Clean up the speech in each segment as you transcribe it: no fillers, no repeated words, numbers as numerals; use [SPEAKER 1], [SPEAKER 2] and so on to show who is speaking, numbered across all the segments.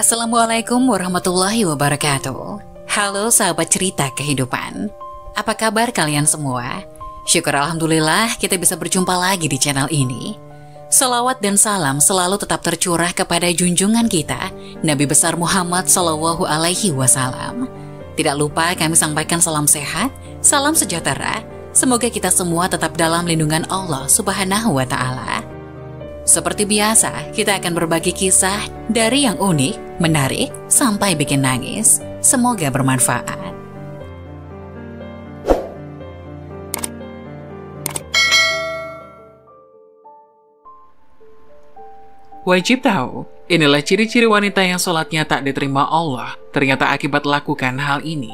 [SPEAKER 1] Assalamualaikum warahmatullahi wabarakatuh. Halo sahabat cerita kehidupan. Apa kabar kalian semua? Syukur alhamdulillah kita bisa berjumpa lagi di channel ini. Salawat dan salam selalu tetap tercurah kepada junjungan kita, Nabi besar Muhammad Sallallahu Alaihi Wasallam. Tidak lupa kami sampaikan salam sehat, salam sejahtera. Semoga kita semua tetap dalam lindungan Allah Subhanahu wa Ta'ala. Seperti biasa, kita akan berbagi kisah dari yang unik, menarik, sampai bikin nangis. Semoga bermanfaat.
[SPEAKER 2] Wajib tahu, inilah ciri-ciri wanita yang sholatnya tak diterima Allah, ternyata akibat lakukan hal ini.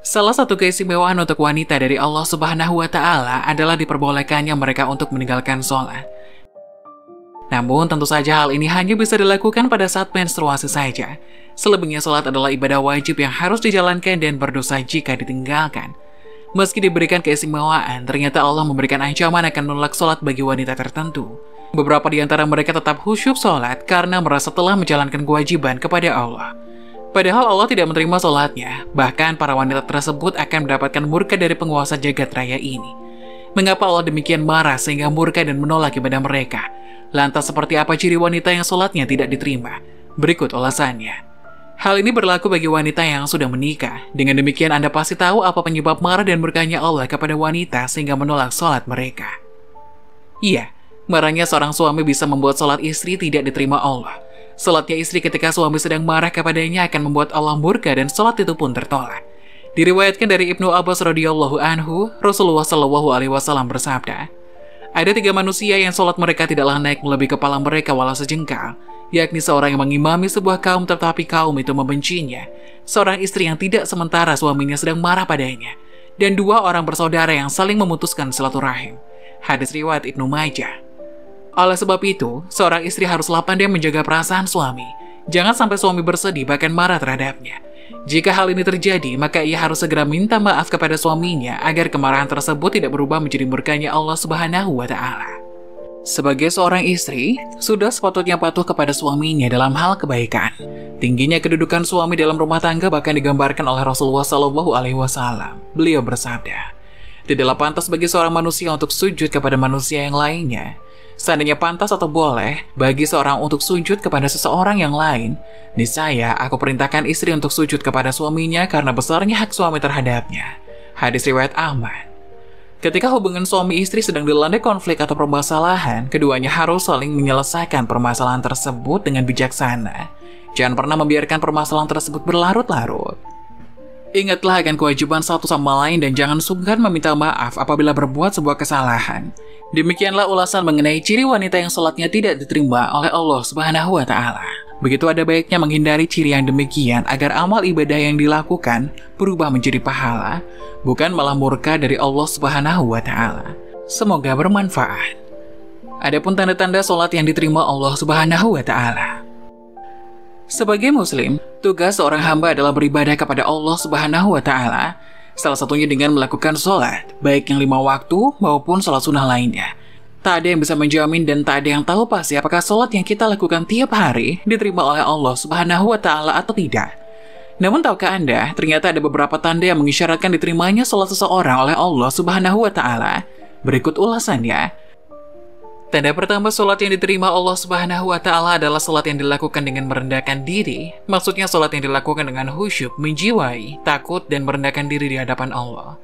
[SPEAKER 2] Salah satu keistimewaan untuk wanita dari Allah Subhanahu wa Ta'ala adalah diperbolehkannya mereka untuk meninggalkan sholat. Namun tentu saja hal ini hanya bisa dilakukan pada saat menstruasi saja. Selebihnya sholat adalah ibadah wajib yang harus dijalankan dan berdosa jika ditinggalkan. Meski diberikan keistimewaan, ternyata Allah memberikan ancaman akan menolak sholat bagi wanita tertentu. Beberapa di antara mereka tetap khusyuk sholat karena merasa telah menjalankan kewajiban kepada Allah. Padahal Allah tidak menerima sholatnya, bahkan para wanita tersebut akan mendapatkan murka dari penguasa jagat raya ini. Mengapa Allah demikian marah sehingga murka dan menolak ibadah mereka? Lantas seperti apa ciri wanita yang sholatnya tidak diterima? Berikut ulasannya. Hal ini berlaku bagi wanita yang sudah menikah. Dengan demikian Anda pasti tahu apa penyebab marah dan murkanya Allah kepada wanita sehingga menolak sholat mereka. Iya, marahnya seorang suami bisa membuat sholat istri tidak diterima Allah. Sholatnya istri ketika suami sedang marah kepadanya akan membuat Allah murka dan sholat itu pun tertolak. Diriwayatkan dari Ibnu Abbas radhiyallahu anhu, Rasulullah Shallallahu Alaihi Wasallam bersabda, ada 3 manusia yang sholat mereka tidaklah naik melebihi kepala mereka walau sejengkal, yakni seorang yang mengimami sebuah kaum tetapi kaum itu membencinya, seorang istri yang tidak sementara suaminya sedang marah padanya, dan 2 orang bersaudara yang saling memutuskan silaturahim. Hadis riwayat Ibnu Majah. Oleh sebab itu, seorang istri haruslah pandai menjaga perasaan suami. Jangan sampai suami bersedih bahkan marah terhadapnya. Jika hal ini terjadi, maka ia harus segera minta maaf kepada suaminya agar kemarahan tersebut tidak berubah menjadi murkanya Allah Subhanahu wa Ta'ala. Sebagai seorang istri, sudah sepatutnya patuh kepada suaminya dalam hal kebaikan. Tingginya kedudukan suami dalam rumah tangga bahkan digambarkan oleh Rasulullah Shallallahu Alaihi Wasallam. Beliau bersabda, tidaklah pantas bagi seorang manusia untuk sujud kepada manusia yang lainnya. Seandainya pantas atau boleh bagi seorang untuk sujud kepada seseorang yang lain, niscaya aku perintahkan istri untuk sujud kepada suaminya karena besarnya hak suami terhadapnya. Hadis riwayat Ahmad. Ketika hubungan suami istri sedang dilanda konflik atau permasalahan, keduanya harus saling menyelesaikan permasalahan tersebut dengan bijaksana. Jangan pernah membiarkan permasalahan tersebut berlarut-larut. Ingatlah akan kewajiban satu sama lain dan jangan sungkan meminta maaf apabila berbuat sebuah kesalahan. Demikianlah ulasan mengenai ciri wanita yang sholatnya tidak diterima oleh Allah Subhanahu wa Ta'ala. Begitu ada baiknya menghindari ciri yang demikian agar amal ibadah yang dilakukan berubah menjadi pahala, bukan malah murka dari Allah Subhanahu wa Ta'ala. Semoga bermanfaat. Adapun tanda-tanda sholat yang diterima Allah Subhanahu wa Ta'ala. Sebagai muslim, tugas seorang hamba adalah beribadah kepada Allah Subhanahu wa Ta'ala. Salah satunya dengan melakukan sholat, baik yang 5 waktu maupun sholat sunnah lainnya. Tak ada yang bisa menjamin dan tak ada yang tahu pasti apakah sholat yang kita lakukan tiap hari diterima oleh Allah Subhanahu wa Ta'ala atau tidak. Namun tahukah Anda, ternyata ada beberapa tanda yang mengisyaratkan diterimanya sholat seseorang oleh Allah Subhanahu wa Ta'ala. Berikut ulasannya. Tanda pertama sholat yang diterima Allah Subhanahu wa Ta'ala adalah sholat yang dilakukan dengan merendahkan diri. Maksudnya sholat yang dilakukan dengan khusyuk, menjiwai, takut, dan merendahkan diri di hadapan Allah.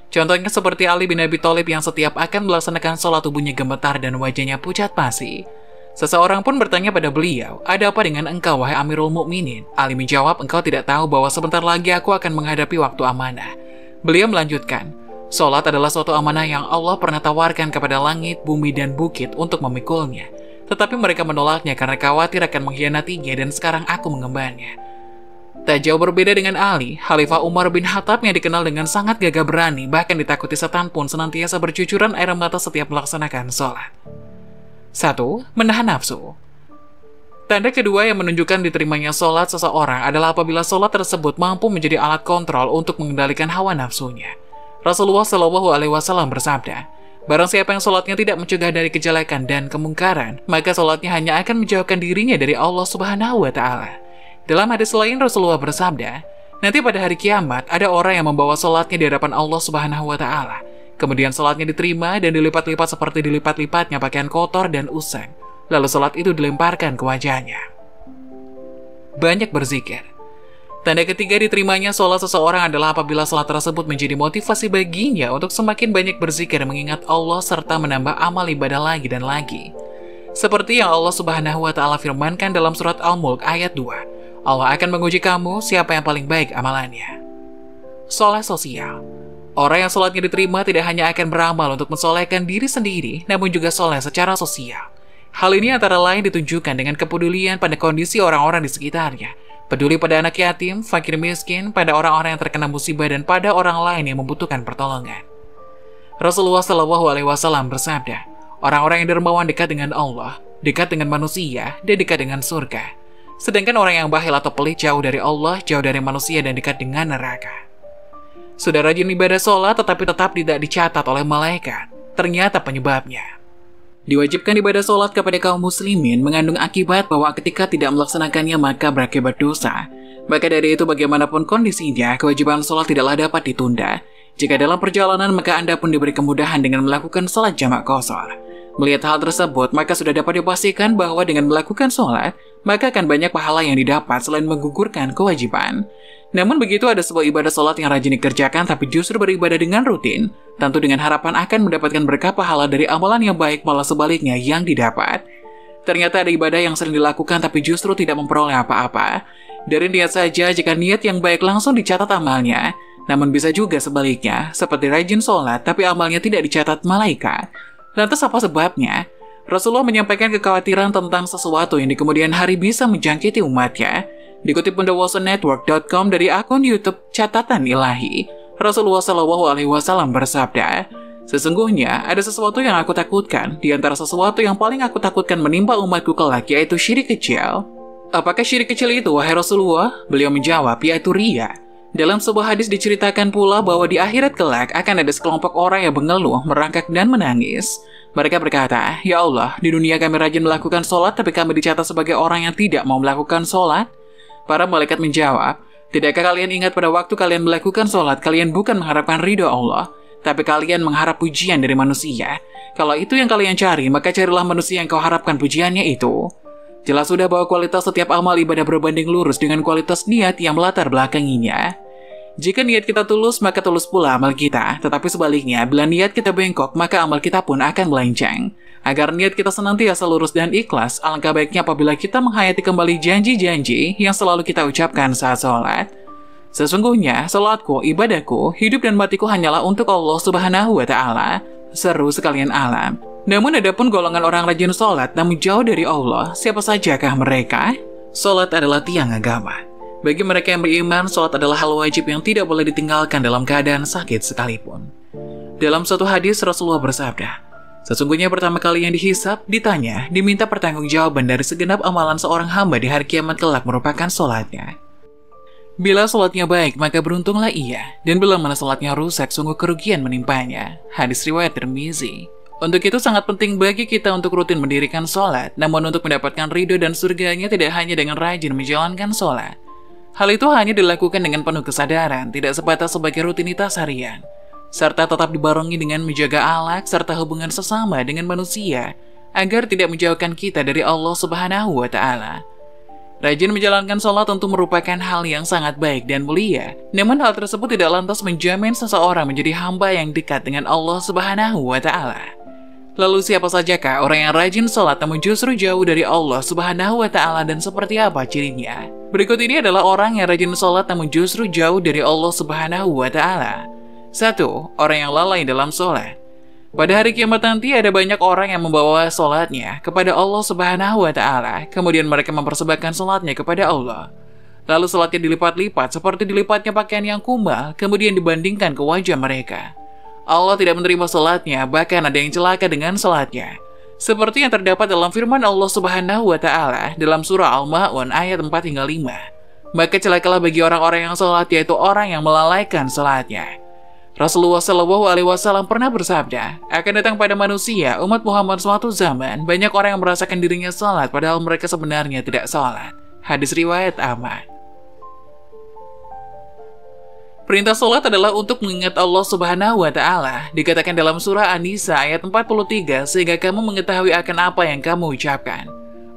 [SPEAKER 2] Contohnya seperti Ali bin Abi Thalib yang setiap akan melaksanakan sholat tubuhnya gemetar dan wajahnya pucat pasi. Seseorang pun bertanya pada beliau, ada apa dengan engkau wahai Amirul Mukminin? Ali menjawab, engkau tidak tahu bahwa sebentar lagi aku akan menghadapi waktu amanah. Beliau melanjutkan, sholat adalah suatu amanah yang Allah pernah tawarkan kepada langit, bumi, dan bukit untuk memikulnya. Tetapi mereka menolaknya karena khawatir akan mengkhianatinya dan sekarang aku mengembannya. Tak jauh berbeda dengan Ali, Khalifah Umar bin Khattab yang dikenal dengan sangat gagah berani, bahkan ditakuti setan pun senantiasa bercucuran air mata setiap melaksanakan sholat. 1. Menahan nafsu. Tanda kedua yang menunjukkan diterimanya sholat seseorang adalah apabila sholat tersebut mampu menjadi alat kontrol untuk mengendalikan hawa nafsunya. Rasulullah Shallallahu Alaihi Wasallam bersabda, Barang siapa yang sholatnya tidak mencegah dari kejelekan dan kemungkaran, maka sholatnya hanya akan menjauhkan dirinya dari Allah Subhanahu wa Ta'ala. Dalam hadis lain, Rasulullah bersabda, nanti pada hari kiamat ada orang yang membawa sholatnya di hadapan Allah Subhanahu wa Ta'ala. Kemudian sholatnya diterima dan dilipat-lipat seperti dilipat-lipatnya pakaian kotor dan usang. Lalu sholat itu dilemparkan ke wajahnya. Banyak berzikir. Tanda ketiga diterimanya sholat seseorang adalah apabila sholat tersebut menjadi motivasi baginya untuk semakin banyak berzikir mengingat Allah serta menambah amal ibadah lagi dan lagi. Seperti yang Allah Subhanahu wa Ta'ala firmankan dalam surat Al-Mulk ayat 2. Allah akan menguji kamu siapa yang paling baik amalannya. Sholat sosial. Orang yang sholatnya diterima tidak hanya akan beramal untuk mensolehkan diri sendiri, namun juga sholat secara sosial. Hal ini antara lain ditunjukkan dengan kepedulian pada kondisi orang-orang di sekitarnya. Peduli pada anak yatim, fakir miskin, pada orang-orang yang terkena musibah dan pada orang lain yang membutuhkan pertolongan. Rasulullah SAW bersabda, orang-orang yang dermawan dekat dengan Allah, dekat dengan manusia, dan dekat dengan surga. Sedangkan orang yang bakhil atau pelit jauh dari Allah, jauh dari manusia, dan dekat dengan neraka. Sudah rajin ibadah sholat tetapi tetap tidak dicatat oleh malaikat. Ternyata penyebabnya. Diwajibkan ibadah sholat kepada kaum muslimin mengandung akibat bahwa ketika tidak melaksanakannya maka berakibat dosa. Maka dari itu bagaimanapun kondisinya, kewajiban sholat tidaklah dapat ditunda. Jika dalam perjalanan maka Anda pun diberi kemudahan dengan melakukan sholat jamak qashar. Melihat hal tersebut, maka sudah dapat dipastikan bahwa dengan melakukan sholat, maka akan banyak pahala yang didapat selain menggugurkan kewajiban. Namun begitu ada sebuah ibadah sholat yang rajin dikerjakan tapi justru beribadah dengan rutin, tentu dengan harapan akan mendapatkan berkah pahala dari amalan yang baik malah sebaliknya yang didapat. Ternyata ada ibadah yang sering dilakukan tapi justru tidak memperoleh apa-apa. Dari niat saja jika niat yang baik langsung dicatat amalnya, namun bisa juga sebaliknya, seperti rajin sholat tapi amalnya tidak dicatat malaikat. Lantas apa sebabnya? Rasulullah menyampaikan kekhawatiran tentang sesuatu yang di kemudian hari bisa menjangkiti umatnya. Dikutip pendawasonetwork.com dari akun YouTube Catatan Ilahi, Rasulullah SAW bersabda, sesungguhnya ada sesuatu yang aku takutkan, di antara sesuatu yang paling aku takutkan menimpa umatku kelak, yaitu syirik kecil. Apakah syirik kecil itu, wahai Rasulullah? Beliau menjawab, yaitu riya. Dalam sebuah hadis diceritakan pula bahwa di akhirat kelak akan ada sekelompok orang yang mengeluh, merangkak dan menangis. Mereka berkata, ya Allah, di dunia kami rajin melakukan sholat tapi kami dicatat sebagai orang yang tidak mau melakukan sholat. Para malaikat menjawab, tidakkah kalian ingat pada waktu kalian melakukan sholat, kalian bukan mengharapkan ridho Allah, tapi kalian mengharap pujian dari manusia. Kalau itu yang kalian cari, maka carilah manusia yang kau harapkan pujiannya itu. Jelas sudah bahwa kualitas setiap amal ibadah berbanding lurus dengan kualitas niat yang melatar belakanginya. Jika niat kita tulus, maka tulus pula amal kita. Tetapi sebaliknya, bila niat kita bengkok, maka amal kita pun akan melenceng. Agar niat kita senantiasa lurus dan ikhlas, alangkah baiknya apabila kita menghayati kembali janji-janji yang selalu kita ucapkan saat sholat. Sesungguhnya, sholatku, ibadahku, hidup dan matiku hanyalah untuk Allah Subhanahu wa Ta'ala. Seru sekalian alam. Namun adapun golongan orang rajin sholat namun jauh dari Allah, siapa sajakah mereka? Sholat adalah tiang agama. Bagi mereka yang beriman, sholat adalah hal wajib yang tidak boleh ditinggalkan dalam keadaan sakit sekalipun. Dalam suatu hadis, Rasulullah bersabda, sesungguhnya pertama kali yang dihisab, ditanya, diminta pertanggungjawaban dari segenap amalan seorang hamba di hari kiamat kelak merupakan sholatnya. Bila sholatnya baik, maka beruntunglah ia, dan bila mana sholatnya rusak, sungguh kerugian menimpanya. Hadis riwayat Tirmizi. Untuk itu sangat penting bagi kita untuk rutin mendirikan sholat, namun untuk mendapatkan ridho dan surganya tidak hanya dengan rajin menjalankan sholat. Hal itu hanya dilakukan dengan penuh kesadaran, tidak sebatas sebagai rutinitas harian, serta tetap dibarengi dengan menjaga akhlak serta hubungan sesama dengan manusia, agar tidak menjauhkan kita dari Allah Subhanahu wa Ta'ala. Rajin menjalankan sholat tentu merupakan hal yang sangat baik dan mulia, namun hal tersebut tidak lantas menjamin seseorang menjadi hamba yang dekat dengan Allah Subhanahu wa Ta'ala. Lalu siapa sajakah orang yang rajin sholat namun justru jauh dari Allah Subhanahu wa Ta'ala dan seperti apa cirinya? Berikut ini adalah orang yang rajin sholat namun justru jauh dari Allah Subhanahu wa Ta'ala. 1. Orang yang lalai dalam sholat. Pada hari kiamat nanti ada banyak orang yang membawa sholatnya kepada Allah Subhanahu wa Ta'ala, kemudian mereka mempersembahkan sholatnya kepada Allah. Lalu sholatnya dilipat-lipat seperti dilipatnya pakaian yang kumbal, kemudian dibandingkan ke wajah mereka. Allah tidak menerima sholatnya, bahkan ada yang celaka dengan sholatnya. Seperti yang terdapat dalam firman Allah Subhanahu wa Ta'ala dalam surah Al-Ma'un ayat 4-5. Maka celakalah bagi orang-orang yang sholat, yaitu orang yang melalaikan sholatnya. Rasulullah Shallallahu Alaihi Wasallam pernah bersabda, akan datang pada manusia umat Muhammad suatu zaman banyak orang yang merasakan dirinya salat padahal mereka sebenarnya tidak salat. Hadis riwayat Ahmad. Perintah sholat adalah untuk mengingat Allah Subhanahu wa Ta'ala. Dikatakan dalam surah An-Nisa ayat 43, sehingga kamu mengetahui akan apa yang kamu ucapkan.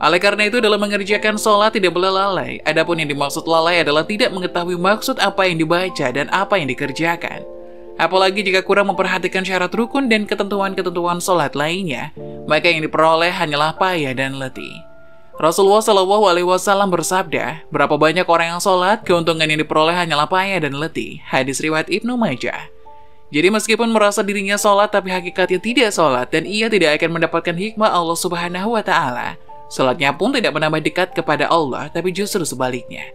[SPEAKER 2] Oleh karena itu, dalam mengerjakan sholat tidak boleh lalai. Adapun yang dimaksud lalai adalah tidak mengetahui maksud apa yang dibaca dan apa yang dikerjakan. Apalagi jika kurang memperhatikan syarat rukun dan ketentuan-ketentuan sholat lainnya, maka yang diperoleh hanyalah payah dan letih. Rasulullah Shallallahu Alaihi Wasallam bersabda, berapa banyak orang yang sholat, keuntungan yang diperoleh hanyalah payah dan letih. Hadis riwayat Ibnu Majah. Jadi meskipun merasa dirinya sholat, tapi hakikatnya tidak sholat, dan ia tidak akan mendapatkan hikmah Allah Subhanahu Wa Taala. Sholatnya pun tidak menambah dekat kepada Allah, tapi justru sebaliknya.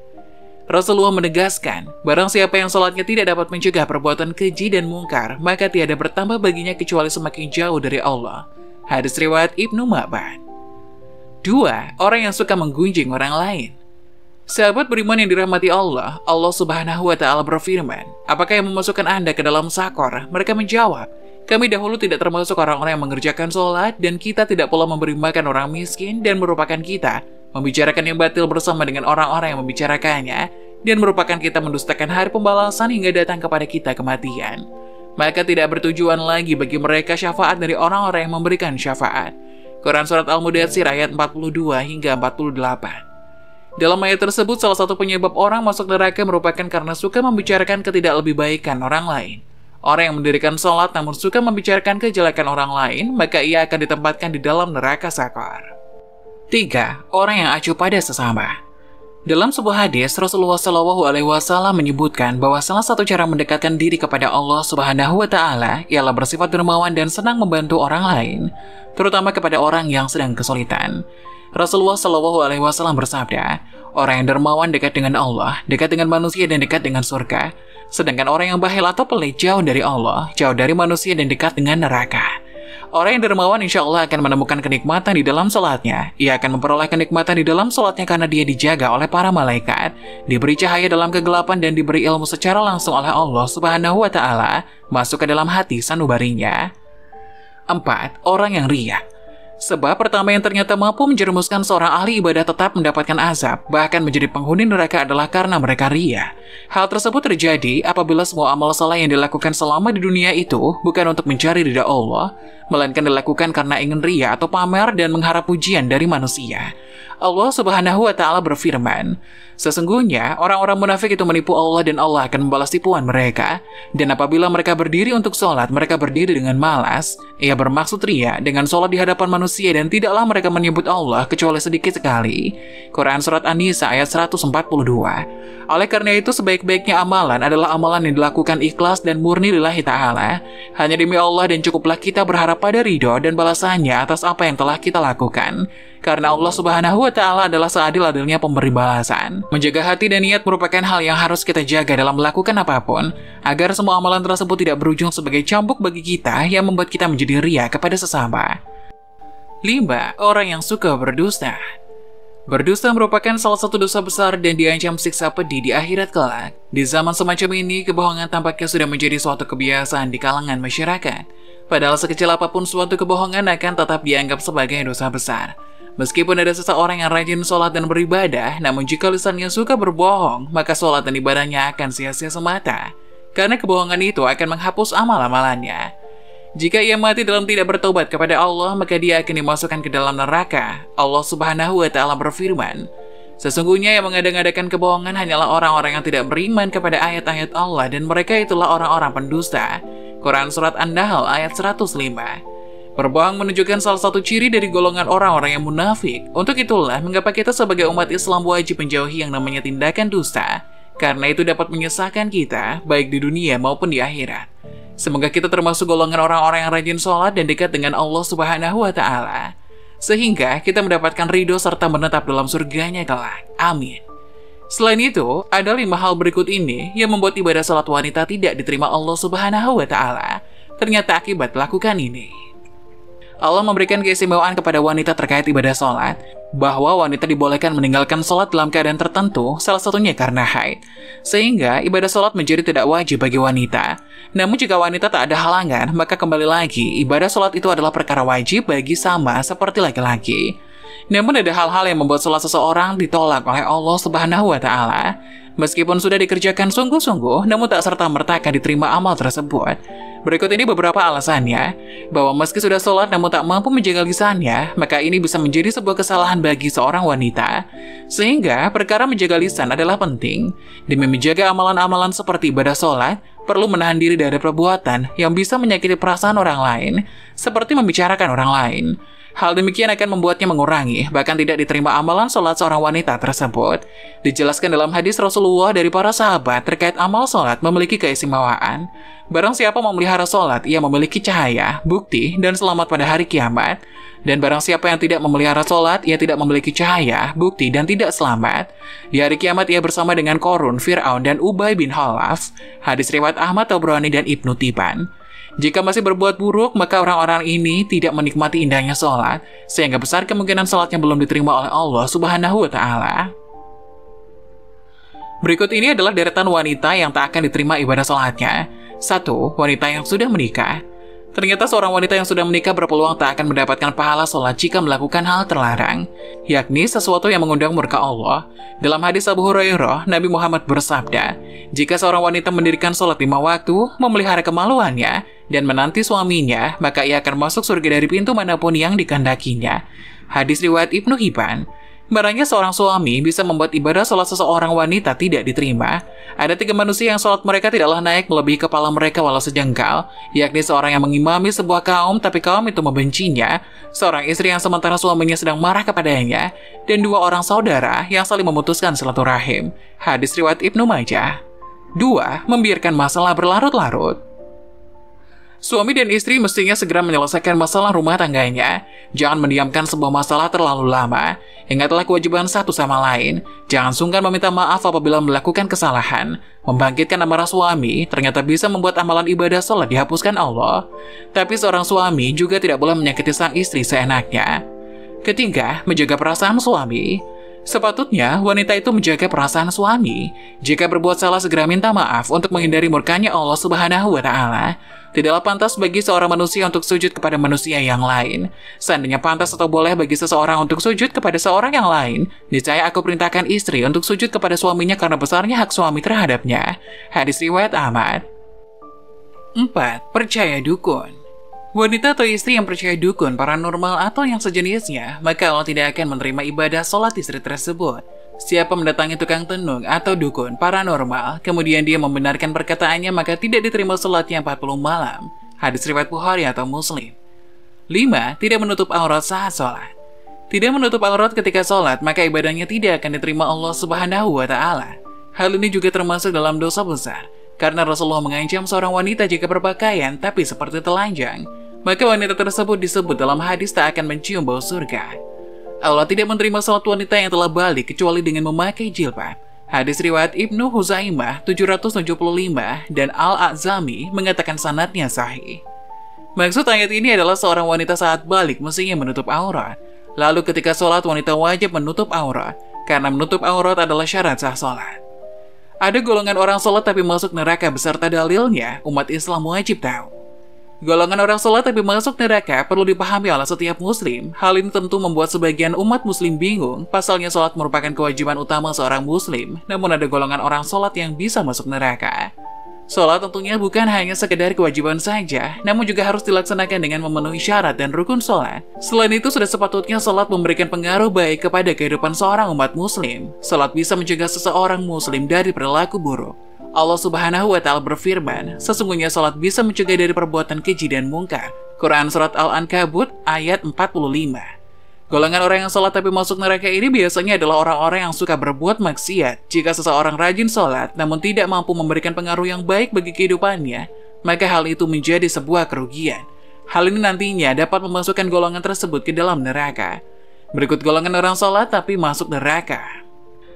[SPEAKER 2] Rasulullah menegaskan, barang siapa yang sholatnya tidak dapat mencegah perbuatan keji dan mungkar, maka tiada bertambah baginya kecuali semakin jauh dari Allah. Hadis riwayat Ibnu Ma'bad. 2. Orang yang suka menggunjing orang lain. Sahabat beriman yang dirahmati Allah, Allah Subhanahu wa Ta'ala berfirman, apakah yang memasukkan Anda ke dalam sakor? Mereka menjawab, kami dahulu tidak termasuk orang-orang yang mengerjakan sholat, dan kita tidak pula memberi makan orang miskin, dan merupakan kita membicarakan yang batil bersama dengan orang-orang yang membicarakannya, dan merupakan kita mendustakan hari pembalasan hingga datang kepada kita kematian. Maka tidak bertujuan lagi bagi mereka syafaat dari orang-orang yang memberikan syafaat. Quran Surat Al-Mudaththir ayat 42 hingga 48. Dalam ayat tersebut, salah satu penyebab orang masuk neraka merupakan karena suka membicarakan ketidaklebihbaikan orang lain. Orang yang mendirikan sholat namun suka membicarakan kejelekan orang lain, maka ia akan ditempatkan di dalam neraka sakor. 3. Orang yang acuh pada sesama. Dalam sebuah hadis, Rasulullah Shallallahu Alaihi Wasallam menyebutkan bahwa salah satu cara mendekatkan diri kepada Allah Subhanahu Wa Taala ialah bersifat dermawan dan senang membantu orang lain, terutama kepada orang yang sedang kesulitan. Rasulullah Shallallahu Alaihi Wasallam bersabda, orang yang dermawan dekat dengan Allah, dekat dengan manusia dan dekat dengan surga. Sedangkan orang yang bakhil atau pelit jauh dari Allah, jauh dari manusia dan dekat dengan neraka. Orang yang dermawan insya Allah akan menemukan kenikmatan di dalam sholatnya. Ia akan memperoleh kenikmatan di dalam sholatnya karena dia dijaga oleh para malaikat, diberi cahaya dalam kegelapan dan diberi ilmu secara langsung oleh Allah Subhanahu wa Ta'ala masuk ke dalam hati sanubarinya. 4. Orang yang riya. Sebab pertama yang ternyata mampu menjerumuskan seorang ahli ibadah tetap mendapatkan azab, bahkan menjadi penghuni neraka adalah karena mereka riya. Hal tersebut terjadi apabila semua amal saleh yang dilakukan selama di dunia itu bukan untuk mencari ridha Allah, melainkan dilakukan karena ingin riya atau pamer dan mengharap pujian dari manusia. Allah Subhanahu wa Ta'ala berfirman, sesungguhnya orang-orang munafik itu menipu Allah dan Allah akan membalas tipuan mereka. Dan apabila mereka berdiri untuk sholat, mereka berdiri dengan malas. Ia bermaksud riya dengan sholat di hadapan manusia dan tidaklah mereka menyebut Allah kecuali sedikit sekali. Quran Surat An-Nisa ayat 142. Oleh karena itu, sebaik-baiknya amalan adalah amalan yang dilakukan ikhlas dan murni lillahi ta'ala. Hanya demi Allah dan cukuplah kita berharap pada ridho dan balasannya atas apa yang telah kita lakukan. Karena Allah Subhanahu wa Ta'ala adalah seadil-adilnya pemberi balasan. Menjaga hati dan niat merupakan hal yang harus kita jaga dalam melakukan apapun, agar semua amalan tersebut tidak berujung sebagai cambuk bagi kita yang membuat kita menjadi riya kepada sesama. 5. Orang yang suka berdusta. Berdusta merupakan salah satu dosa besar dan diancam siksa pedih di akhirat kelak. Di zaman semacam ini, kebohongan tampaknya sudah menjadi suatu kebiasaan di kalangan masyarakat. Padahal sekecil apapun suatu kebohongan akan tetap dianggap sebagai dosa besar. Meskipun ada seseorang yang rajin sholat dan beribadah, namun jika lisannya suka berbohong, maka sholat dan ibadahnya akan sia-sia semata. Karena kebohongan itu akan menghapus amal-amalannya. Jika ia mati dalam tidak bertobat kepada Allah, maka dia akan dimasukkan ke dalam neraka. Allah Subhanahu wa Ta'ala berfirman, sesungguhnya yang mengada-ngadakan kebohongan hanyalah orang-orang yang tidak beriman kepada ayat-ayat Allah, dan mereka itulah orang-orang pendusta. Quran Surat An-Nahl ayat 105. Berbohong menunjukkan salah satu ciri dari golongan orang-orang yang munafik. Untuk itulah, mengapa kita sebagai umat Islam wajib menjauhi yang namanya tindakan dusta, karena itu dapat menyesatkan kita, baik di dunia maupun di akhirat. Semoga kita termasuk golongan orang-orang yang rajin sholat dan dekat dengan Allah Subhanahu wa Ta'ala, sehingga kita mendapatkan ridho serta menetap dalam surganya kelak. Amin. Selain itu, ada 5 hal berikut ini yang membuat ibadah sholat wanita tidak diterima Allah Subhanahu wa Ta'ala. Ternyata akibat melakukan ini, Allah memberikan keistimewaan kepada wanita terkait ibadah sholat. bahwa wanita dibolehkan meninggalkan sholat dalam keadaan tertentu, salah satunya karena haid. Sehingga ibadah sholat menjadi tidak wajib bagi wanita. Namun jika wanita tak ada halangan, maka kembali lagi, ibadah sholat itu adalah perkara wajib bagi sama seperti laki-laki. Namun ada hal-hal yang membuat sholat seseorang ditolak oleh Allah Subhanahu wa Ta'ala. Meskipun sudah dikerjakan sungguh-sungguh, namun tak serta-merta akan diterima amal tersebut. Berikut ini beberapa alasannya, bahwa meski sudah sholat namun tak mampu menjaga lisannya, maka ini bisa menjadi sebuah kesalahan bagi seorang wanita. Sehingga, perkara menjaga lisan adalah penting. Demi menjaga amalan-amalan seperti ibadah sholat, perlu menahan diri dari perbuatan yang bisa menyakiti perasaan orang lain, seperti membicarakan orang lain. Hal demikian akan membuatnya mengurangi, bahkan tidak diterima amalan sholat seorang wanita tersebut. Dijelaskan dalam hadis Rasulullah dari para sahabat terkait amal sholat memiliki keistimewaan. Barang siapa memelihara sholat, ia memiliki cahaya, bukti, dan selamat pada hari kiamat. Dan barang siapa yang tidak memelihara sholat, ia tidak memiliki cahaya, bukti, dan tidak selamat. Di hari kiamat ia bersama dengan Korun, Fir'aun, dan Ubay bin Khalaf. Hadis riwayat Ahmad, Tabrani, dan Ibnu Tibban. Jika masih berbuat buruk, maka orang-orang ini tidak menikmati indahnya sholat, sehingga besar kemungkinan sholatnya belum diterima oleh Allah Subhanahu wa Ta'ala. Berikut ini adalah deretan wanita yang tak akan diterima ibadah sholatnya. 1. Wanita yang sudah menikah. Ternyata seorang wanita yang sudah menikah berpeluang tak akan mendapatkan pahala sholat jika melakukan hal terlarang, yakni sesuatu yang mengundang murka Allah. Dalam hadis Abu Hurairah, Nabi Muhammad bersabda, jika seorang wanita mendirikan sholat 5 waktu, memelihara kemaluannya, dan menanti suaminya, maka ia akan masuk surga dari pintu manapun yang dikehendakinya. Hadis riwayat Ibnu Hibban. Barangnya seorang suami bisa membuat ibadah sholat seseorang wanita tidak diterima. Ada 3 manusia yang sholat mereka tidaklah naik melebihi kepala mereka walau sejengkal, yakni seorang yang mengimami sebuah kaum tapi kaum itu membencinya, seorang istri yang sementara suaminya sedang marah kepadanya, dan 2 orang saudara yang saling memutuskan silaturahim. Hadis riwayat Ibnu Majah. 2. Membiarkan masalah berlarut-larut. Suami dan istri mestinya segera menyelesaikan masalah rumah tangganya. Jangan mendiamkan sebuah masalah terlalu lama. Ingatlah kewajiban satu sama lain. Jangan sungkan meminta maaf apabila melakukan kesalahan. Membangkitkan amarah suami ternyata bisa membuat amalan ibadah sholat dihapuskan Allah. Tapi seorang suami juga tidak boleh menyakiti sang istri seenaknya. Ketiga, menjaga perasaan suami. Sepatutnya, wanita itu menjaga perasaan suami. Jika berbuat salah, segera minta maaf untuk menghindari murkanya Allah Subhanahu wa Ta'ala. Tidaklah pantas bagi seorang manusia untuk sujud kepada manusia yang lain. Seandainya pantas atau boleh bagi seseorang untuk sujud kepada seorang yang lain, niscaya aku perintahkan istri untuk sujud kepada suaminya karena besarnya hak suami terhadapnya. Hadis riwayat Ahmad. 4. Percaya dukun. Wanita atau istri yang percaya dukun, paranormal, atau yang sejenisnya, maka Allah tidak akan menerima ibadah sholat istri tersebut. Siapa mendatangi tukang tenung atau dukun paranormal, kemudian dia membenarkan perkataannya, maka tidak diterima sholatnya 40 malam. Hadis riwayat Bukhari atau Muslim. 5. Tidak menutup aurat saat sholat. Tidak menutup aurat ketika sholat, maka ibadahnya tidak akan diterima Allah Subhanahu wa Ta'ala. Hal ini juga termasuk dalam dosa besar, karena Rasulullah mengancam seorang wanita jika berpakaian tapi seperti telanjang, maka wanita tersebut disebut dalam hadis tak akan mencium bau surga. Allah tidak menerima salat wanita yang telah balik kecuali dengan memakai jilbab. Hadis riwayat Ibnu Huzaimah 775 dan Al-A'zami mengatakan sanadnya sahih. Maksud ayat ini adalah seorang wanita saat balik mestinya menutup aurat. Lalu ketika sholat wanita wajib menutup aurat, karena menutup aurat adalah syarat sah sholat. Ada golongan orang sholat tapi masuk neraka beserta dalilnya, umat Islam wajib tahu. Golongan orang sholat tapi masuk neraka perlu dipahami oleh setiap muslim. Hal ini tentu membuat sebagian umat muslim bingung, pasalnya sholat merupakan kewajiban utama seorang muslim, namun ada golongan orang sholat yang bisa masuk neraka. Sholat tentunya bukan hanya sekedar kewajiban saja, namun juga harus dilaksanakan dengan memenuhi syarat dan rukun sholat. Selain itu, sudah sepatutnya sholat memberikan pengaruh baik kepada kehidupan seorang umat muslim. Sholat bisa mencegah seseorang muslim dari perilaku buruk. Allah Subhanahu wa Ta'ala berfirman, sesungguhnya sholat bisa mencegah dari perbuatan keji dan mungkar. Quran Surat Al-Ankabut ayat 45. Golongan orang yang sholat tapi masuk neraka ini biasanya adalah orang-orang yang suka berbuat maksiat. Jika seseorang rajin sholat namun tidak mampu memberikan pengaruh yang baik bagi kehidupannya, maka hal itu menjadi sebuah kerugian. Hal ini nantinya dapat memasukkan golongan tersebut ke dalam neraka. Berikut golongan orang sholat tapi masuk neraka.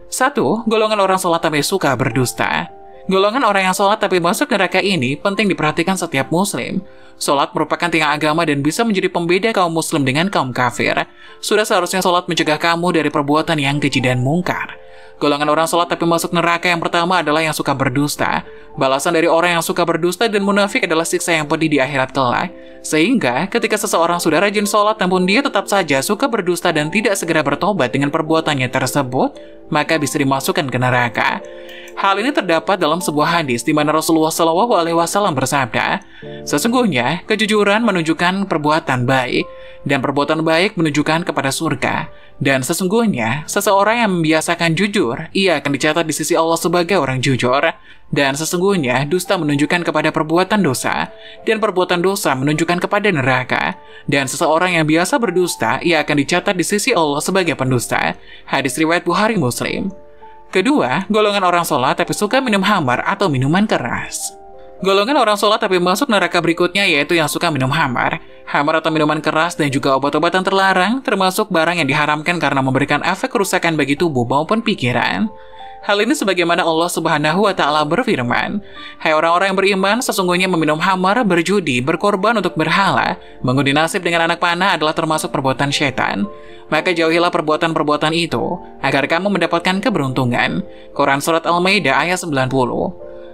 [SPEAKER 2] 1. Golongan orang sholat tapi suka berdusta. Golongan orang yang sholat tapi masuk neraka ini penting diperhatikan setiap muslim. Sholat merupakan tiang agama dan bisa menjadi pembeda kaum muslim dengan kaum kafir. Sudah seharusnya sholat mencegah kamu dari perbuatan yang keji dan mungkar. Golongan orang sholat tapi masuk neraka yang pertama adalah yang suka berdusta. Balasan dari orang yang suka berdusta dan munafik adalah siksa yang pedih di akhirat kelak. Sehingga ketika seseorang sudah rajin sholat namun dia tetap saja suka berdusta dan tidak segera bertobat dengan perbuatannya tersebut, maka bisa dimasukkan ke neraka. Hal ini terdapat dalam sebuah hadis di mana Rasulullah SAW bersabda, sesungguhnya kejujuran menunjukkan perbuatan baik, dan perbuatan baik menunjukkan kepada surga. Dan sesungguhnya, seseorang yang membiasakan jujur, ia akan dicatat di sisi Allah sebagai orang jujur. Dan sesungguhnya, dusta menunjukkan kepada perbuatan dosa, dan perbuatan dosa menunjukkan kepada neraka. Dan seseorang yang biasa berdusta, ia akan dicatat di sisi Allah sebagai pendusta. Hadis riwayat Bukhari Muslim. Kedua, golongan orang sholat tapi suka minum khamar atau minuman keras. Golongan orang sholat tapi masuk neraka berikutnya yaitu yang suka minum khamar. Khamar atau minuman keras dan juga obat-obatan terlarang termasuk barang yang diharamkan karena memberikan efek kerusakan bagi tubuh maupun pikiran. Hal ini sebagaimana Allah Subhanahu wa Ta'ala berfirman, hai orang-orang yang beriman, sesungguhnya meminum khamar, berjudi, berkorban untuk berhala, mengundi nasib dengan anak panah adalah termasuk perbuatan syaitan. Maka jauhilah perbuatan-perbuatan itu, agar kamu mendapatkan keberuntungan. Quran Surat Al-Maidah ayat 90.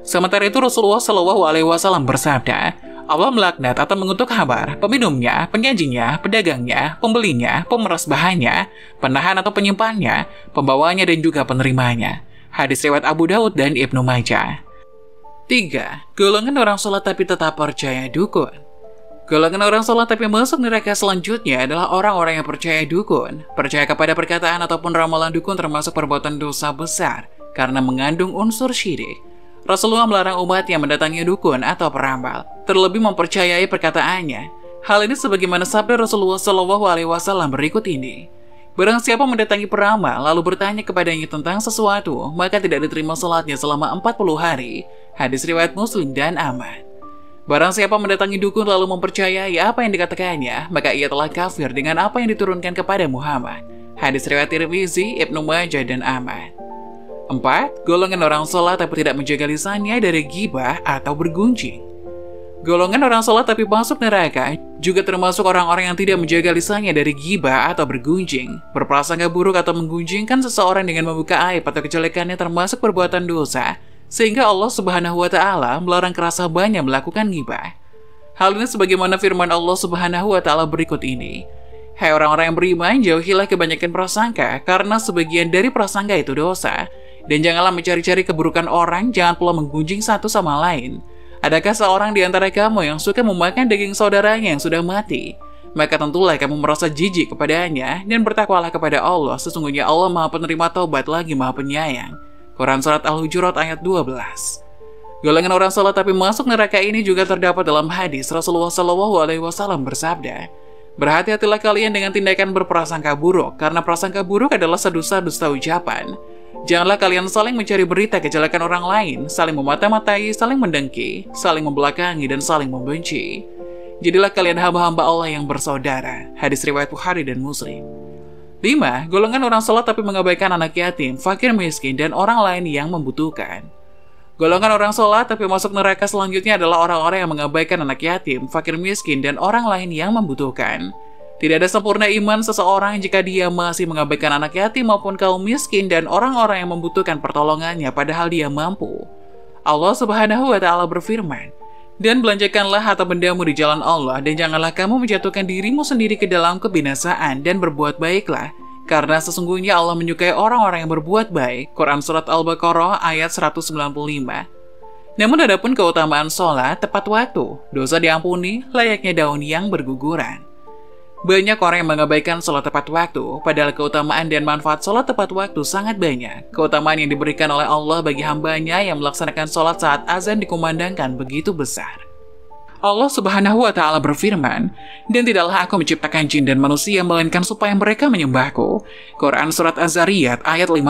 [SPEAKER 2] Sementara itu Rasulullah SAW bersabda, Allah melaknat atau mengutuk khamar, peminumnya, penyajinya, pedagangnya, pembelinya, pemeras bahannya, penahan atau penyimpannya, pembawanya dan juga penerimanya. Hadis riwayat Abu Daud dan Ibnu Majah. 3. Golongan orang sholat tapi tetap percaya dukun. Golongan orang sholat tapi masuk neraka selanjutnya adalah orang-orang yang percaya dukun. Percaya kepada perkataan ataupun ramalan dukun termasuk perbuatan dosa besar karena mengandung unsur syirik. Rasulullah melarang umat yang mendatangi dukun atau peramal, terlebih mempercayai perkataannya. Hal ini sebagaimana sabda Rasulullah SAW berikut ini. Barang siapa mendatangi peramal lalu bertanya kepadanya tentang sesuatu, maka tidak diterima salatnya selama 40 hari. Hadis riwayat Muslim dan Ahmad. Barang siapa mendatangi dukun lalu mempercayai apa yang dikatakannya, maka ia telah kafir dengan apa yang diturunkan kepada Muhammad. Hadis riwayat Tirmizi, Ibnu Majah dan Ahmad. 4. Golongan orang sholat tapi tidak menjaga lisannya dari ghibah atau bergunjing. Golongan orang sholat tapi masuk neraka juga termasuk orang-orang yang tidak menjaga lisannya dari ghibah atau bergunjing. Berprasangka buruk atau menggunjingkan seseorang dengan membuka aib atau kejelekannya termasuk perbuatan dosa, sehingga Allah Subhanahu wa Ta'ala melarang kerasabannya melakukan ghibah. Hal ini sebagaimana firman Allah Subhanahu wa Ta'ala berikut ini. Hai orang-orang yang beriman, jauhilah kebanyakan prasangka, karena sebagian dari prasangka itu dosa. Dan janganlah mencari-cari keburukan orang, jangan pula menggunjing satu sama lain. Adakah seorang di antara kamu yang suka memakan daging saudaranya yang sudah mati? Maka tentulah kamu merasa jijik kepadanya, dan bertakwalah kepada Allah, sesungguhnya Allah Maha Penerima Taubat lagi Maha Penyayang. Quran Surat Al-Hujurat ayat 12. Golongan orang salat tapi masuk neraka ini juga terdapat dalam hadis Rasulullah SAW bersabda, berhati-hatilah kalian dengan tindakan berprasangka buruk, karena prasangka buruk adalah sedusta-dusta ucapan. Janganlah kalian saling mencari berita kejelekan orang lain, saling memata-matai, saling mendengki, saling membelakangi, dan saling membenci. Jadilah kalian hamba-hamba Allah yang bersaudara. Hadis riwayat Bukhari dan Muslim. 5. Golongan orang salat tapi mengabaikan anak yatim, fakir miskin, dan orang lain yang membutuhkan. Golongan orang sholat tapi masuk neraka selanjutnya adalah orang-orang yang mengabaikan anak yatim, fakir miskin, dan orang lain yang membutuhkan. Tidak ada sempurna iman seseorang jika dia masih mengabaikan anak yatim maupun kaum miskin dan orang-orang yang membutuhkan pertolongannya padahal dia mampu. Allah Subhanahu wa Ta'ala berfirman, dan belanjakanlah harta bendamu di jalan Allah, dan janganlah kamu menjatuhkan dirimu sendiri ke dalam kebinasaan, dan berbuat baiklah, karena sesungguhnya Allah menyukai orang-orang yang berbuat baik. Quran Surat Al-Baqarah ayat 195. Namun adapun keutamaan sholat tepat waktu, dosa diampuni layaknya daun yang berguguran. Banyak orang yang mengabaikan sholat tepat waktu, padahal keutamaan dan manfaat sholat tepat waktu sangat banyak. Keutamaan yang diberikan oleh Allah bagi hambanya yang melaksanakan sholat saat azan dikumandangkan begitu besar. Allah Subhanahu wa Ta'ala berfirman, dan tidaklah aku menciptakan jin dan manusia melainkan supaya mereka menyembahku. Quran Surat Az-Zariyat ayat 56.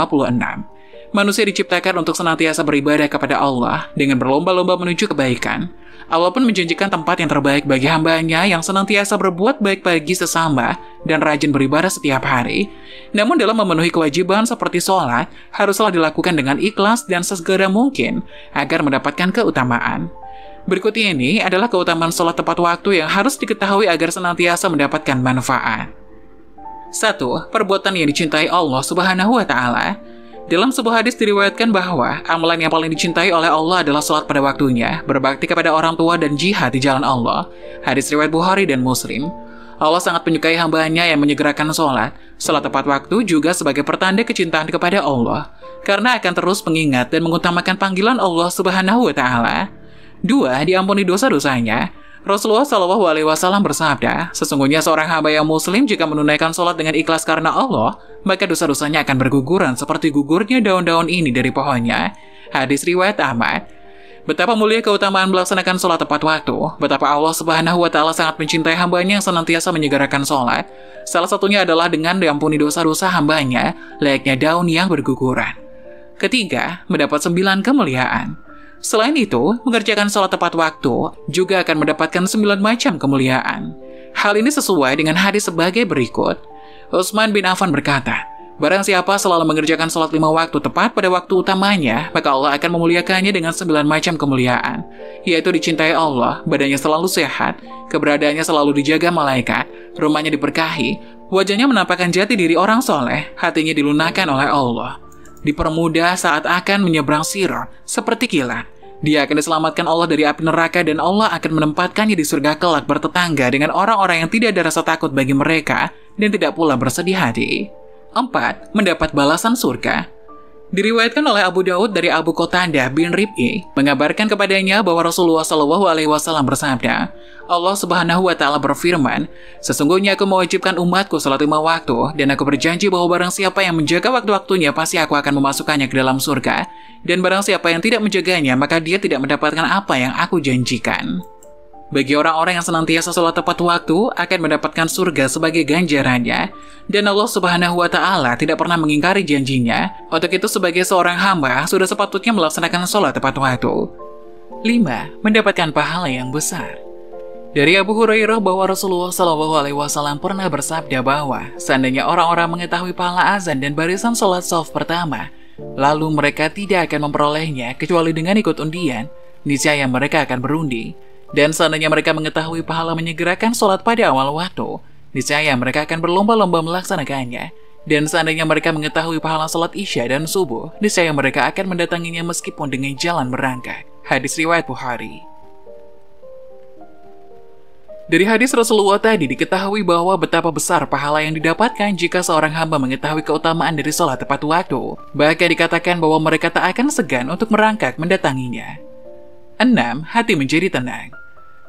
[SPEAKER 2] Manusia diciptakan untuk senantiasa beribadah kepada Allah dengan berlomba-lomba menuju kebaikan. Allah pun menjanjikan tempat yang terbaik bagi hambanya yang senantiasa berbuat baik bagi sesama dan rajin beribadah setiap hari. Namun dalam memenuhi kewajiban seperti sholat, haruslah dilakukan dengan ikhlas dan sesegera mungkin agar mendapatkan keutamaan. Berikut ini adalah keutamaan sholat tepat waktu yang harus diketahui agar senantiasa mendapatkan manfaat. 1. Perbuatan yang dicintai Allah Subhanahu wa Ta'ala. Dalam sebuah hadis diriwayatkan bahwa amalan yang paling dicintai oleh Allah adalah sholat pada waktunya, berbakti kepada orang tua, dan jihad di jalan Allah. Hadis riwayat Bukhari dan Muslim. Allah sangat menyukai hambanya yang menyegerakan sholat. Sholat tepat waktu juga sebagai pertanda kecintaan kepada Allah, karena akan terus mengingat dan mengutamakan panggilan Allah Subhanahu wa Ta'ala. 2. Diampuni dosa-dosanya. Rasulullah SAW bersabda, sesungguhnya seorang hamba yang muslim jika menunaikan sholat dengan ikhlas karena Allah, maka dosa-dosanya akan berguguran seperti gugurnya daun-daun ini dari pohonnya. Hadis riwayat Ahmad. Betapa mulia keutamaan melaksanakan sholat tepat waktu, betapa Allah Subhanahu wa Ta'ala sangat mencintai hambanya yang senantiasa menyegerakan sholat. Salah satunya adalah dengan diampuni dosa-dosa hambanya, layaknya daun yang berguguran. Ketiga, mendapat 9 kemuliaan. Selain itu, mengerjakan sholat tepat waktu juga akan mendapatkan 9 macam kemuliaan. Hal ini sesuai dengan hadis sebagai berikut. Utsman bin Affan berkata, barang siapa selalu mengerjakan sholat 5 waktu tepat pada waktu utamanya, maka Allah akan memuliakannya dengan 9 macam kemuliaan, yaitu dicintai Allah, badannya selalu sehat, keberadaannya selalu dijaga malaikat, rumahnya diberkahi, wajahnya menampakkan jati diri orang soleh, hatinya dilunakkan oleh Allah, dipermudah saat akan menyeberang sirat seperti kilat. Dia akan diselamatkan Allah dari api neraka dan Allah akan menempatkannya di surga kelak bertetangga dengan orang-orang yang tidak ada rasa takut bagi mereka dan tidak pula bersedih hati. 4. Mendapat balasan surga. Diriwayatkan oleh Abu Daud dari Abu Qatadah bin Rib'i mengabarkan kepadanya bahwa Rasulullah SAW bersabda, Allah Subhanahu wa Ta'ala berfirman, sesungguhnya aku mewajibkan umatku salat 5 waktu dan aku berjanji bahwa barang siapa yang menjaga waktu-waktunya pasti aku akan memasukkannya ke dalam surga, dan barang siapa yang tidak menjaganya maka dia tidak mendapatkan apa yang aku janjikan. Bagi orang-orang yang senantiasa sholat tepat waktu akan mendapatkan surga sebagai ganjarannya, dan Allah Subhanahu wa Ta'ala tidak pernah mengingkari janjinya. Untuk itu sebagai seorang hamba sudah sepatutnya melaksanakan sholat tepat waktu. 5. Mendapatkan pahala yang besar. Dari Abu Hurairah bahwa Rasulullah SAW pernah bersabda bahwa seandainya orang-orang mengetahui pahala azan dan barisan sholat shaf pertama, lalu mereka tidak akan memperolehnya kecuali dengan ikut undian, niscaya mereka akan berundi. Dan seandainya mereka mengetahui pahala menyegerakan sholat pada awal waktu, niscaya mereka akan berlomba-lomba melaksanakannya. Dan seandainya mereka mengetahui pahala sholat isya dan subuh, niscaya mereka akan mendatanginya meskipun dengan jalan merangkak. Hadis riwayat Bukhari. Dari hadis Rasulullah tadi diketahui bahwa betapa besar pahala yang didapatkan jika seorang hamba mengetahui keutamaan dari sholat tepat waktu. Bahkan dikatakan bahwa mereka tak akan segan untuk merangkak mendatanginya. 6. Hati menjadi tenang.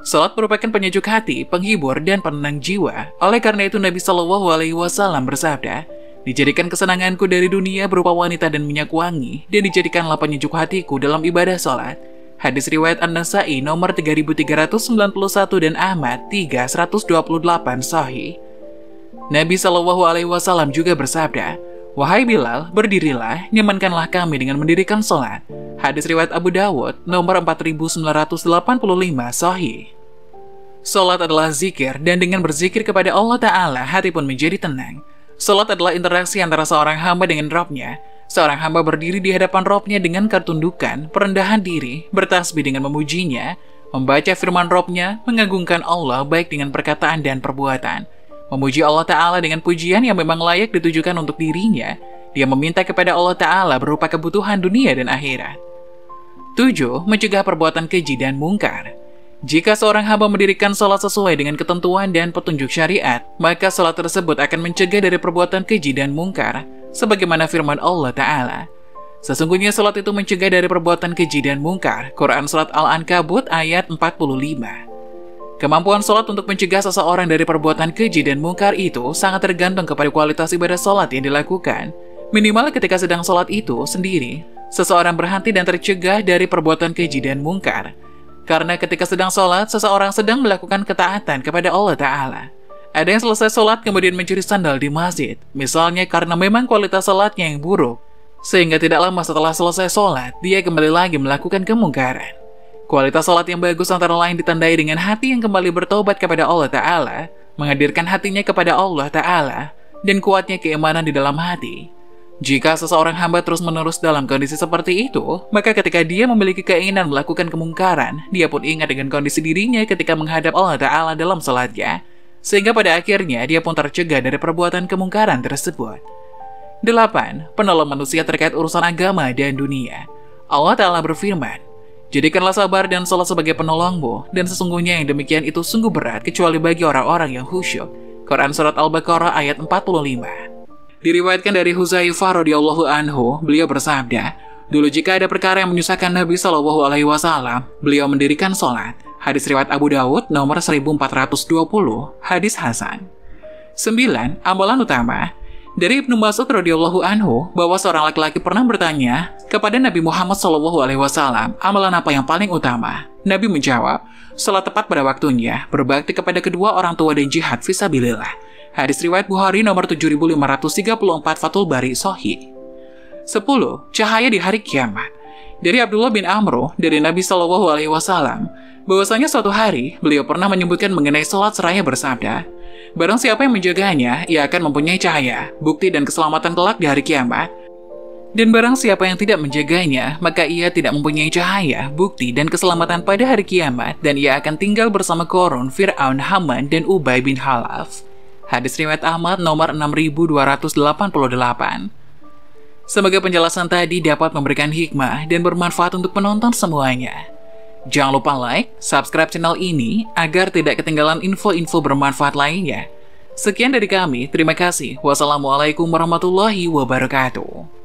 [SPEAKER 2] Salat merupakan penyejuk hati, penghibur, dan penenang jiwa. Oleh karena itu Nabi SAW bersabda, dijadikan kesenanganku dari dunia berupa wanita dan minyak wangi, dan dijadikanlah penyejuk hatiku dalam ibadah salat. Hadis riwayat An-Nasa'i nomor 3391 dan Ahmad 3128 sahih. Nabi SAW juga bersabda, wahai Bilal, berdirilah, nyamankanlah kami dengan mendirikan sholat. Hadis riwayat Abu Dawud, nomor 4985 sahih. Sholat adalah zikir, dan dengan berzikir kepada Allah Ta'ala, hati pun menjadi tenang. Sholat adalah interaksi antara seorang hamba dengan Rabb-nya. Seorang hamba berdiri di hadapan Rabb-nya dengan ketundukan, perendahan diri, bertasbih dengan memujinya, membaca firman Rabb-nya, mengagungkan Allah baik dengan perkataan dan perbuatan. Memuji Allah Ta'ala dengan pujian yang memang layak ditujukan untuk dirinya. Dia meminta kepada Allah Ta'ala berupa kebutuhan dunia dan akhirat. 7. Mencegah perbuatan keji dan mungkar. Jika seorang hamba mendirikan sholat sesuai dengan ketentuan dan petunjuk syariat, maka sholat tersebut akan mencegah dari perbuatan keji dan mungkar, sebagaimana firman Allah Ta'ala. Sesungguhnya sholat itu mencegah dari perbuatan keji dan mungkar. Quran Surat Al-Ankabut ayat 45. Kemampuan sholat untuk mencegah seseorang dari perbuatan keji dan mungkar itu sangat tergantung kepada kualitas ibadah sholat yang dilakukan. Minimal ketika sedang sholat itu sendiri, seseorang berhenti dan tercegah dari perbuatan keji dan mungkar. Karena ketika sedang sholat, seseorang sedang melakukan ketaatan kepada Allah Ta'ala. Ada yang selesai sholat kemudian mencuri sandal di masjid, misalnya karena memang kualitas sholatnya yang buruk. Sehingga tidak lama setelah selesai sholat, dia kembali lagi melakukan kemungkaran. Kualitas sholat yang bagus antara lain ditandai dengan hati yang kembali bertobat kepada Allah Ta'ala, menghadirkan hatinya kepada Allah Ta'ala, dan kuatnya keimanan di dalam hati. Jika seseorang hamba terus-menerus dalam kondisi seperti itu, maka ketika dia memiliki keinginan melakukan kemungkaran, dia pun ingat dengan kondisi dirinya ketika menghadap Allah Ta'ala dalam sholatnya, sehingga pada akhirnya dia pun tercegah dari perbuatan kemungkaran tersebut. 8. Penolong manusia terkait urusan agama dan dunia. Allah Ta'ala berfirman, "Jadikanlah sabar dan salat sebagai penolongmu, dan sesungguhnya yang demikian itu sungguh berat kecuali bagi orang-orang yang khusyuk." Quran Surat Al-Baqarah ayat 45. Diriwayatkan dari Huzaifah radhiyallahu anhu, beliau bersabda, "Dulu jika ada perkara yang menyusahkan Nabi SAW, beliau mendirikan sholat." Hadis riwayat Abu Dawud nomor 1420, hadis Hasan. 9. Amalan utama. Dari Ibnu Mas'ud radhiyallahu anhu bahwa seorang laki-laki pernah bertanya kepada Nabi Muhammad SAW, amalan apa yang paling utama? Nabi menjawab, salat tepat pada waktunya, berbakti kepada kedua orang tua dan jihad fisabilillah. Hadis riwayat Bukhari nomor 7534, Fathul Bari Sahih. 10. Cahaya di hari kiamat. Dari Abdullah bin Amr dari Nabi SAW, bahwasanya suatu hari beliau pernah menyebutkan mengenai salat seraya bersabda, "Barang siapa yang menjaganya, ia akan mempunyai cahaya, bukti dan keselamatan kelak di hari kiamat. Dan barang siapa yang tidak menjaganya, maka ia tidak mempunyai cahaya, bukti dan keselamatan pada hari kiamat, dan ia akan tinggal bersama Qarun, Fir'aun, Haman, dan Ubay bin Khalaf." Hadis riwayat Ahmad nomor 6288. Semoga penjelasan tadi dapat memberikan hikmah dan bermanfaat untuk penonton semuanya. Jangan lupa like, subscribe channel ini agar tidak ketinggalan info-info bermanfaat lainnya. Sekian dari kami, terima kasih. Wassalamualaikum warahmatullahi wabarakatuh.